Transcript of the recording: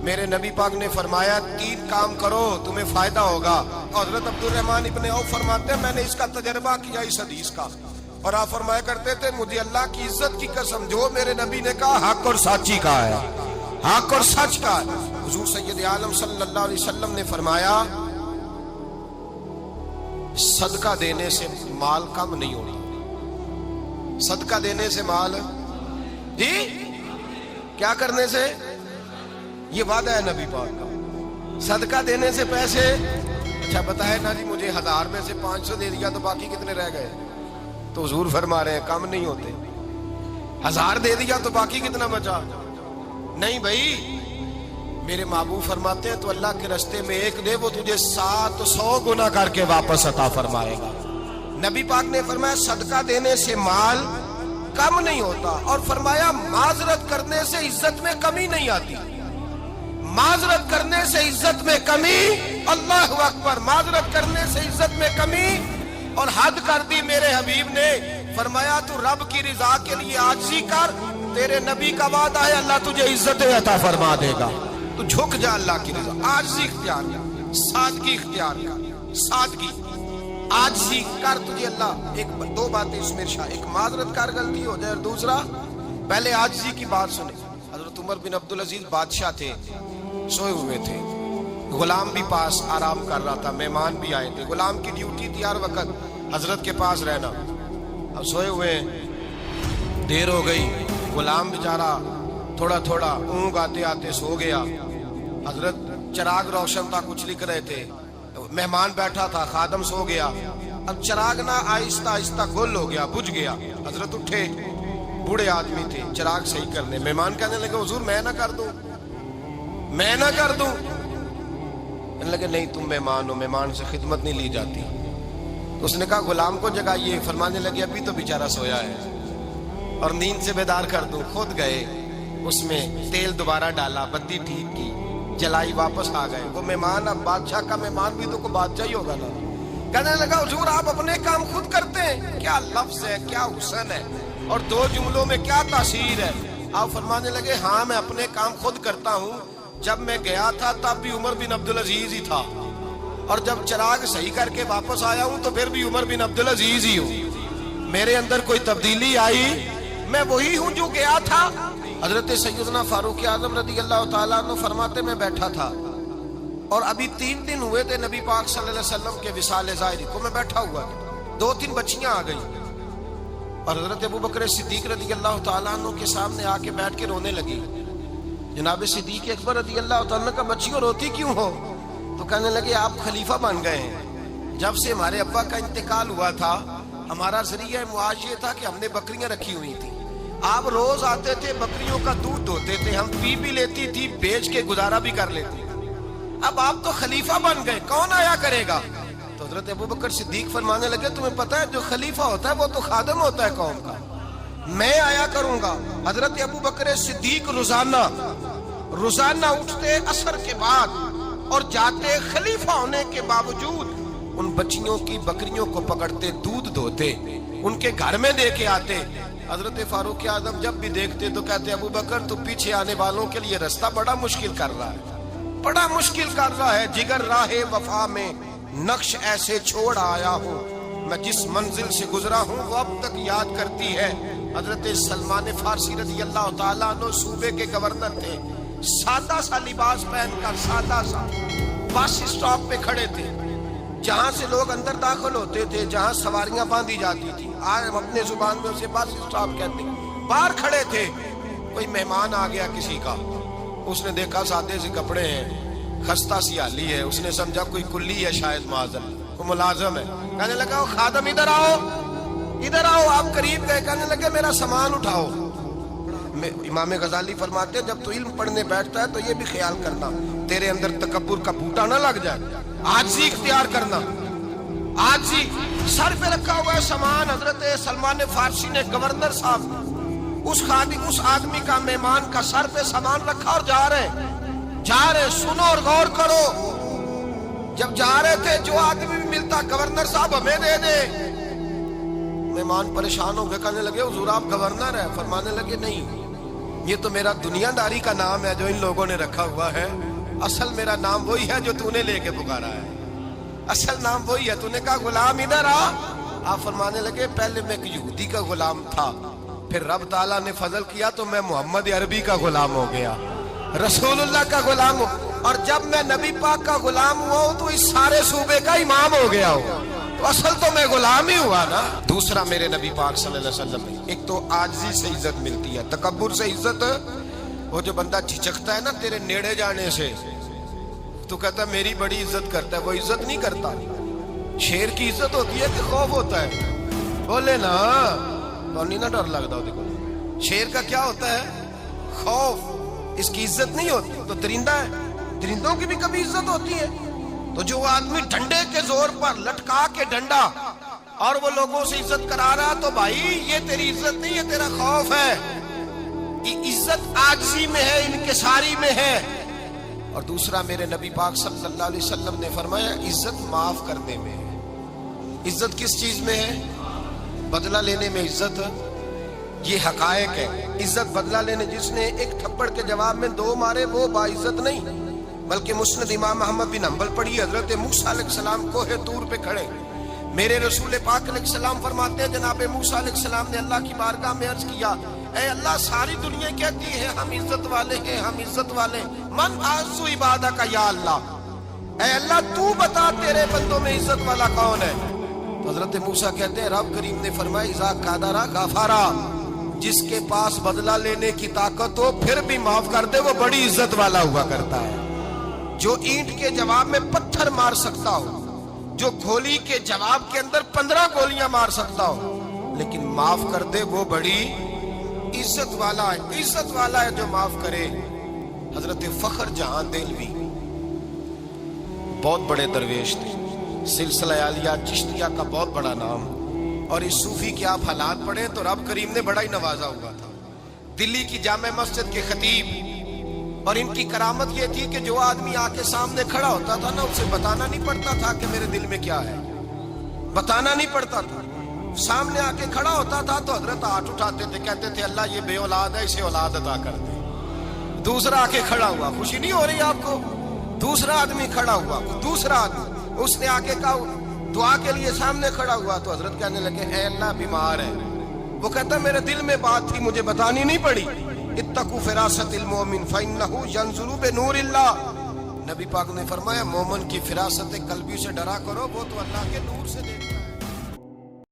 میرے نبی پاک نے فرمایا 3 کام کرو تمہیں فائدہ ہوگا. حضرت عبدالرحمن ابن عوف فرماتے ہیں میں نے اس کا تجربہ کیا اس حدیث کا, اور آپ فرمایا کرتے تھے مجھے اللہ کی عزت کی قسم جو میرے نبی نے کہا حق اور سچی کا ہے, حق اور سچ کا ہے. حضور سید عالم صلی اللہ علیہ وسلم نے فرمایا صدقہ دینے سے مال کم نہیں ہوتا. صدقہ دینے سے مال جی کیا کرنے سے, یہ وعدہ ہے نبی پاک کا. صدقہ دینے سے پیسے, اچھا بتائے نا جی مجھے 1000 میں سے 500 دے دیا تو باقی کتنے رہ گئے؟ تو حضور فرما رہے ہیں کم نہیں ہوتے. 1000 دے دیا تو باقی کتنا بچا؟ نہیں بھائی, میرے محبوب فرماتے ہیں تو اللہ کے راستے میں 1 دے وہ تجھے 700 گنا کر کے واپس عطا فرمائے گا. نبی پاک نے فرمایا صدقہ دینے سے مال کم نہیں ہوتا, اور فرمایا معذرت کرنے سے عزت میں کمی نہیں آتی. معذرت کرنے سے عزت میں کمی, اللہ اکبر, معذرت کرنے سے عزت میں کمی. اور حد کر دی میرے حبیب نے, فرمایا تو رب کی رضا کے لیے عاجزی کر, تیرے نبی کا وعدہ ہے اللہ تجھے عزت عطا فرما دے گا. تو جھک جا اللہ کی رضا, عاجزی اختیار کر, سادگی اختیار کر, سادگی عاجزی کر, تجھے اللہ 2 باتیں اس میں ارشاد, ایک معذرت کر غلطی ہو جائے, اور دوسرا پہلے عاجزی کی بات سنے. حضرت عمر بن عبدالعزیز بادشاہ تھے, سوئے ہوئے تھے, غلام بھی پاس آرام کر رہا تھا, مہمان بھی آئے تھے. غلام کی ڈیوٹی تھی ہر وقت حضرت کے پاس رہنا. اب سوئے ہوئے, دیر ہو گئی, غلام بیچارہ تھوڑا تھوڑا اونگ آتے آتے سو گیا. حضرت چراغ روشن تھا, کچھ لکھ رہے تھے, مہمان بیٹھا تھا, خادم سو گیا. اب چراغ نہ آہستہ آہستہ گل ہو گیا, بجھ گیا. حضرت اٹھے, بوڑھے آدمی تھے, چراغ صحیح کرنے. مہمان کہنے لگے حضور میں نہ کر دوں, میں نہ کر دوں. کہنے لگے نہیں تم مہمان ہو, مہمان سے خدمت نہیں لی جاتی. اس نے کہا غلام کو جگائیے. فرمانے لگے ابھی تو بیچارہ سویا ہے اور نیند سے بیدار کر دوں. خود گئے, اس میں تیل دوبارہ ڈالا, بتی ٹھیک کی, جلائی, واپس آ گئے. وہ مہمان, اب بادشاہ کا مہمان بھی تو کوئی بادشاہ ہی ہوگا نا. کہنے لگا حضور آپ اپنے کام خود کرتے ہیں, کیا لفظ ہے, کیا حسن ہے, اور 2 جملوں میں کیا تاثیر ہے. آپ فرمانے لگے ہاں میں اپنے کام خود کرتا ہوں. جب میں گیا تھا تب بھی عمر بن عبدالعزیز ہی تھا, اور جب چراغ صحیح کر کے واپس آیا ہوں تو پھر بھی عمر بن عبدالعزیز ہی ہوں. میرے اندر کوئی تبدیلی آئی, میں وہی ہوں جو گیا تھا. حضرت سیدنا فاروق اعظم رضی اللہ تعالیٰ عنہ فرماتے میں بیٹھا تھا, اور ابھی 3 دن ہوئے تھے نبی پاک صلی اللہ علیہ وسلم کے وصال ظاہری کو. میں بیٹھا ہوا, 2-3 بچیاں آ گئی, اور حضرت ابو بکر صدیق رضی اللہ تعالیٰ عنہ کے سامنے آ کے بیٹھ کے رونے لگی. جناب صدیق اکبر رضی اللہ تعالیٰ عنہ کا بچیوں روتی کیوں ہو؟ تو کہنے لگے آپ خلیفہ بن گئے ہیں. جب سے ہمارے ابا کا انتقال ہوا تھا ہمارا ذریعہ معاش یہ تھا کہ ہم نے بکریاں رکھی ہوئی تھی. آپ روز آتے تھے, بکریوں کا دودھ دھوتے تھے, ہم پی بھی لیتی تھی, بیچ کے گزارا بھی کر لیتی. اب آپ تو خلیفہ بن گئے, کون آیا کرے گا؟ تو حضرت ابو بکر صدیق فرمانے لگے تمہیں پتہ ہے جو خلیفہ ہوتا ہے وہ تو خادم ہوتا ہے قوم کا, میں آیا کروں گا. حضرت ابو بکر صدیق روزانہ اٹھتے عصر کے بعد اور جاتے, خلیفہ ہونے کے باوجود ان بچیوں کی بکریوں کو پکڑتے, دودھ دھوتے, ان کے گھر میں دے کے آتے. حضرت فاروق اعظم جب بھی دیکھتے تو کہتے ابو بکر تو پیچھے آنے والوں کے لیے راستہ بڑا مشکل کر رہا ہے, بڑا مشکل کر رہا ہے. جگر راہ وفا میں نقش ایسے چھوڑ آیا ہوں, میں جس منزل سے گزرا ہوں وہ اب تک یاد کرتی ہے. حضرت سلمان فارسی رضی اللہ تعالیٰ عنہ صوبے کے گورنر تھے, سادہ سا لباس پہن کر, سادہ سا, بس اسٹاپ پہ کھڑے تھے. جہاں سے لوگ اندر داخل ہوتے تھے, جہاں سواریاں باندھی جاتی تھی, آج ہم اپنے زبان میں اسے بس اسٹاپ کہتے ہیں, باہر کھڑے تھے. کوئی مہمان آ گیا کسی کا, اس نے دیکھا سادے سے کپڑے ہیں, خستہ سی حالی ہے, اس نے سمجھا کوئی کلی ہے شاید, معذر کوئی ملازم ہے. کہنے لگا خادم ادھر آؤ, ادھر آؤ. آپ قریب گئے, کہنے لگے میرا سامان اٹھاؤ. امام غزالی فرماتے ہیں جب تو علم پڑھنے بیٹھتا ہے تو یہ بھی خیال کرنا تیرے اندر تکبر کا بوٹا نہ لگ جائے, عاجزی اختیار کرنا. عاجزی, سر پہ رکھا ہوا ہے سامان. حضرت سلمان فارسی نے گورنر صاحب اس آدمی کا, مہمان کا سر پہ سامان رکھا اور جا رہے. سنو اور غور کرو. جب جا رہے تھے جو آدمی بھی ملتا گورنر صاحب ہمیں دے دے. مہمان پریشان ہو گئے, کہنے لگے حضور آپ گورنر ہیں؟ فرمانے لگے نہیں, یہ تو میرا دنیا داری کا نام ہے جو ان لوگوں نے رکھا ہوا ہے، اصل میرا نام وہی ہے جو تو نے لے کے پکارا ہے، اصل نام وہی ہے۔ تو نے کہا غلام ادھر آ، آپ فرمانے لگے پہلے میں ایک یہودی کا غلام تھا، پھر رب تعالیٰ نے فضل کیا تو میں محمد عربی کا غلام ہو گیا، رسول اللہ کا غلام ہو، اور جب میں نبی پاک کا غلام ہوا ہوں تو اس سارے صوبے کا امام ہو گیا ہوں، تو اصل تو میں غلام ہی ہوا نا۔ دوسرا میرے نبی پاک صلی اللہ علیہ وسلم، ایک تو عاجزی سے عزت ملتی ہے، تکبر سے عزت، وہ جو بندہ جھجکتا ہے نا تیرے نیڑے جانے سے، تو کہتا ہے میری بڑی عزت کرتا ہے، وہ عزت نہیں کرتا۔ شیر کی عزت ہوتی ہے کہ خوف ہوتا ہے؟ بولے نا تو نہیں نا ڈر لگتا ہو۔ دیکھو شیر کا کیا ہوتا ہے؟ خوف، اس کی عزت نہیں ہوتی۔ تو درندہ ہے، درندوں کی بھی کبھی عزت ہوتی ہے؟ تو جو آدمی ڈنڈے کے زور پر لٹکا کے ڈنڈا اور وہ لوگوں سے عزت کرا رہا، تو بھائی یہ تیری عزت نہیں، یہ تیرا خوف ہے۔ عزت عاجزی میں ہے، انکساری میں ہے۔ اور دوسرا میرے نبی پاک صلی اللہ علیہ وسلم نے فرمایا عزت معاف کرنے میں ہے۔ عزت کس چیز میں ہے؟ بدلہ لینے میں عزت، یہ حقائق ہے۔ عزت بدلہ لینے، جس نے ایک تھپڑ کے جواب میں 2 مارے وہ باعزت نہیں، بلکہ مسند امام احمد بن حنبل پڑھی، حضرت موسیٰ علیہ السلام کوہ طور پہ کھڑے، میرے رسول پاک علیہ السلام فرماتے ہیں جناب موسیٰ علیہ السلام نے اللہ کی بارگاہ میں عرض کیا، اے اللہ ساری دنیا کہتی ہے ہم عزت والے ہیں، ہم عزت والے، من اعز عبادہ کا یا اللہ، اے اللہ تو بتا تیرے بندوں میں عزت والا کون ہے؟ تو حضرت موسیٰ کہتے ہیں رب کریم نے فرمایا اذا قادرا غفارا، جس کے پاس بدلہ لینے کی طاقت ہو پھر بھی معاف کر دے وہ بڑی عزت والا ہوا کرتا ہے۔ جو اینٹ کے جواب میں پتھر مار سکتا ہو، جو گولی کے جواب کے اندر 15 گولیاں مار سکتا ہو، لیکن معاف کر دے وہ بڑی عزت والا ہے۔ عزت والا ہے جو معاف کرے۔ حضرت فخر جہاں دہلوی بہت بڑے درویش تھے، سلسلہ عالیہ چشتیہ کا بہت بڑا نام، اور اس صوفی کے آپ حالات پڑھیں تو رب کریم نے بڑا ہی نوازا ہوا تھا۔ دلی کی جامع مسجد کے خطیب، اور ان کی کرامت یہ تھی کہ جو آدمی آ کے سامنے کھڑا ہوتا تھا نا، اسے بتانا نہیں پڑتا تھا کہ میرے دل میں کیا ہے، بتانا نہیں پڑتا تھا۔ سامنے آ کے کھڑا ہوتا تھا تو حضرت ہاتھ اٹھاتے تھے، کہتے تھے اللہ یہ بے اولاد ہے، اسے اولاد عطا کر دے۔ دوسرا آ کے کھڑا ہوا، خوشی نہیں ہو رہی آپ کو؟ دوسرا آدمی کھڑا ہوا، دوسرا آدمی، اس نے آ کے کہا دعا کے لیے سامنے کھڑا ہوا تو حضرت کہنے لگے اے اللہ بیمار ہے، وہ کہتا میرے دل میں بات تھی مجھے بتانی نہیں پڑی، اتقوا فراست المؤمن فإنه ينظر بنور اللہ۔ نبی پاک نے فرمایا مومن کی فراست قلبی سے ڈرا کرو، وہ تو اللہ کے نور سے دیکھتا ہے۔